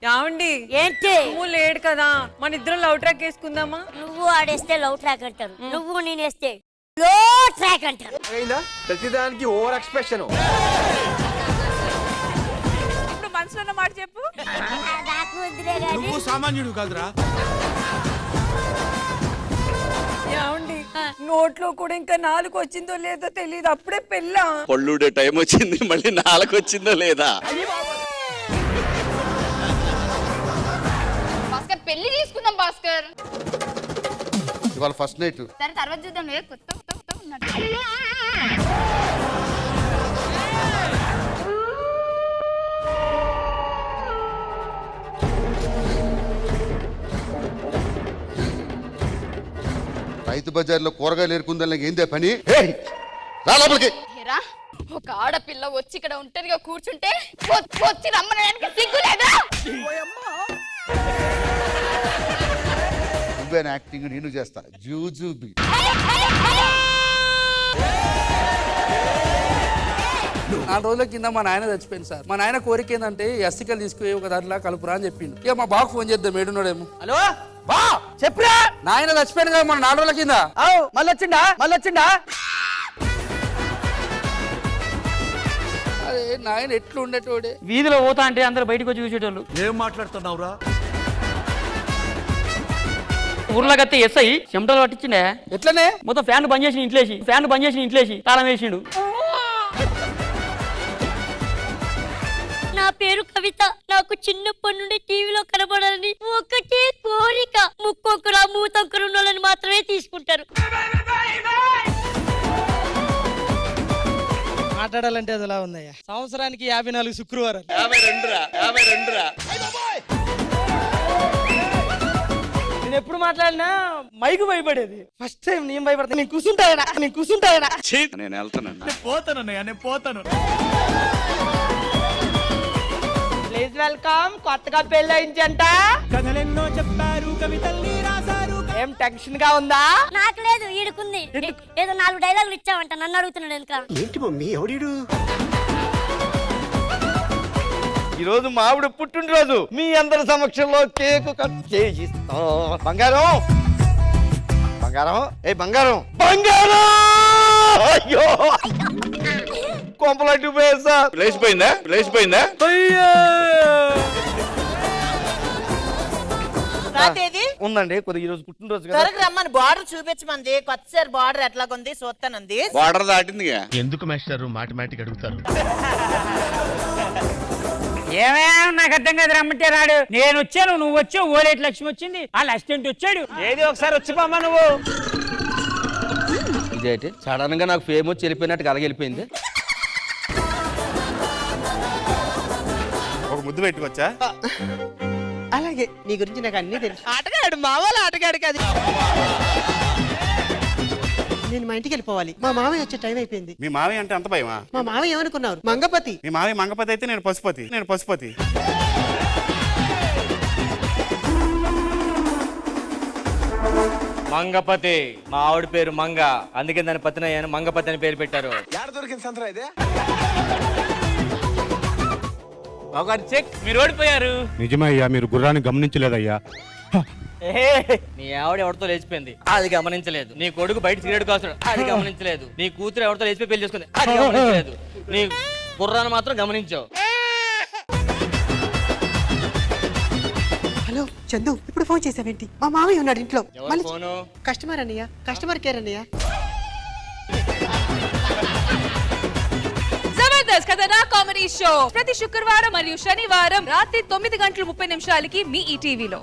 యావండి ఏంటి నువ్వు లేడు కదా మన ఇద్దరం లవ్ ట్రాక్ వేసుకుందామా? నువ్వు ఆడేస్తే లవ్ ట్రాక్ అంటారు, నువ్వు నేనేస్తే లో ట్రాక్ అంటారు. ప్రతిదానికి ఓవర్ ఎక్స్ప్రెషన్. ఇప్పుడు మనసులో మాట చెప్పు. నాకు వద్దులే గాని నువ్వు సామాన్యుడు కాదురా. యావండి నోట్లో కూడా ఇంకా 4 వచ్చిందో లేదో తెలియదు, అప్పుడే పెళ్ళా? పళ్ళుడే టైం వచ్చింది, మళ్ళీ 4 వచ్చిందో లేదా? భాస్కర్ పెళ్లి తీసుకుందాం భాస్కర్. ఇవాళ ఫస్ట్ నైట్. సరే తర్వాత చూద్దాం. కొత్త ఉన్నట్టు. రైతు బజార్లో కూరగాయలు ఏరుకుందా ఏందే పని? రా లోపలికి. ఏరా, ఒక ఆడపిల్ల వచ్చి ఇక్కడ ఒంటరిగా కూర్చుంటే వచ్చి రమ్మనడానికి సిగ్గు లేదా? నువ్వేనా యాక్టింగ్? నేను చేస్తా జూజూబి. నాలుగు రోజుల కింద మా నాయన చచ్చిపోయింది సార్. మా నాయన కోరిక ఏంటంటే ఎస్టికల్ తీసుకుపోయి ఒక దాంట్లో కలుపురా అని చెప్పిండు. ఇక మా బాగా ఫోన్ చేద్దాం, ఏడున్నాడేమో. హలో బా చెప్పురా. నాయన చచ్చిపోయింది కదా మన 4 రోజుల కింద. మళ్ళొచ్చిండా అరే నాయన ఎట్లు ఉండేటోడే. వీధిలో పోతా అంటే అందరు బయటకు వచ్చి చూసేటోళ్ళు. ఏం మాట్లాడుతున్నావురా? ఊర్లో గత్తే ఎస్ఐ చెమటలు పట్టించిండే. ఎట్లనే మొత్తం ఫ్యాన్ బంద్ చేసి ఇంట్లేసి తాళం వేసిండు. నా పేరు కవిత. నాకు చిన్నప్పటి నుండి టీవీలో కనబడాలని ఒకటే కోరిక. ముక్కొక్కరు మూతొక్కరు ఉన్నోళ్ళని మాత్రమే తీసుకుంటారు. మాట్లాడాలంటే అది ఎలా ఉందయ్యా? సంవత్సరానికి 54 శుక్రవారాలు. 52 నేను ఎప్పుడు మాట్లాడినా మైకు భయపడేది. ఫస్ట్ టైం నేను భయపడతా. నేను కూర్చుంటాయనా. నేను వెళ్తానండి. నేను పోతాను. Please welcome. కొత్తగా పెళ్ళయించంట. కథలెన్నో చెప్పారు, కవితల్ని రాశారు. ఏం టెన్షన్ గా ఉందా? నాకు లేదు, ఈడుకుంది. ఏదో 4 డైలాగులు ఇచ్చావంట, నన్ను అడుగుతున్నాడు ఎందుక? ఏంటి మమ్మీ ఎవడీడు? ఈ రోజు మావిడ పుట్టినరోజు. మీ అందరి సమక్షంలో కేకు కట్ చేయిస్తా. బంగారం అయ్యో కొంపలట్టు పోయేసా. లేచిపోయిందా? ఉందండి కొద్దిగా ఈ రోజు పుట్టినరోజు కదా. త్వరగా రమ్మని బార్డర్ చూపించమంది. కొత్తసారి బార్డర్ ఎట్లాగుంది చూస్తానంది. బార్డర్ దాటింది. ఎందుకు మాస్టర్ మాటిమాటికి అడుగుతారు? ఏమేం నాకు అర్థం కాదు. రమ్మంటే రాడు. నేను వచ్చాను, నువ్వు వచ్చావు, ఓలేటి లక్ష్మి వచ్చింది, వాళ్ళ అసిస్టెంట్ వచ్చాడు. ఏది ఒకసారి వచ్చిపోమ్మా నువ్వు. ఇదేంటి సడన్ గా నాకు ఫేమ్ వచ్చి వెళ్ళిపోయినట్టు అలాగెళ్ళిపోయింది. ఒక ముద్దు పెట్టుకోవచ్చా? అలాగే నీ గురించి నాకు అన్ని తెలుసు. ఆటగాడు మా వాళ్ళ ఆటగాడు కాదు. నేను మా ఇంటికి వెళ్ళిపోవాలి. మా మామయ్య వచ్చే టైం అయిపోయింది. మీ మావి అంటే అంత భయమా? మా మామయ్య ఏమనుకున్నారు? మంగపతి. మీ మావి మంగపతి అయితే నేను పశుపతి. మంగపతి. మా ఆవిడ పేరు మంగ, అందుకే దాని పతిన మంగపతి అని పేరు పెట్టారు. చెక్. మీరు ఓడిపోయారు. నిజమయ్యా, మీరు గుర్రాన్ని గమనించలేదయ్యా. నీ ఆవిడ ఎవరితో లేచిపోయింది, అది గమనించలేదు. నీ కొడుకు బయట సిగరెట్ కాస్తాడు, అది గమనించలేదు. నీ కూతురు ఎవరితో లేచిపోయి పెళ్లి చేసుకుంది, అది గమనించలేదు. నీ గుర్రాన్ని మాత్రం గమనించావు. హలో చందు, ఇప్పుడు ఫోన్ చేసావేంటి? మా మామయ్య ఉన్నాడు ఇంట్లో. ఫోను కస్టమర్ అన్నయ్య, కస్టమర్ కేర్ అన్నయ్య. జబర్దస్త్ కథనా కామెడీ షో ప్రతి శుక్రవారం మరియు శనివారం రాత్రి 9 గంటల 30 నిమిషాలకి మీ ఈటీవీలో.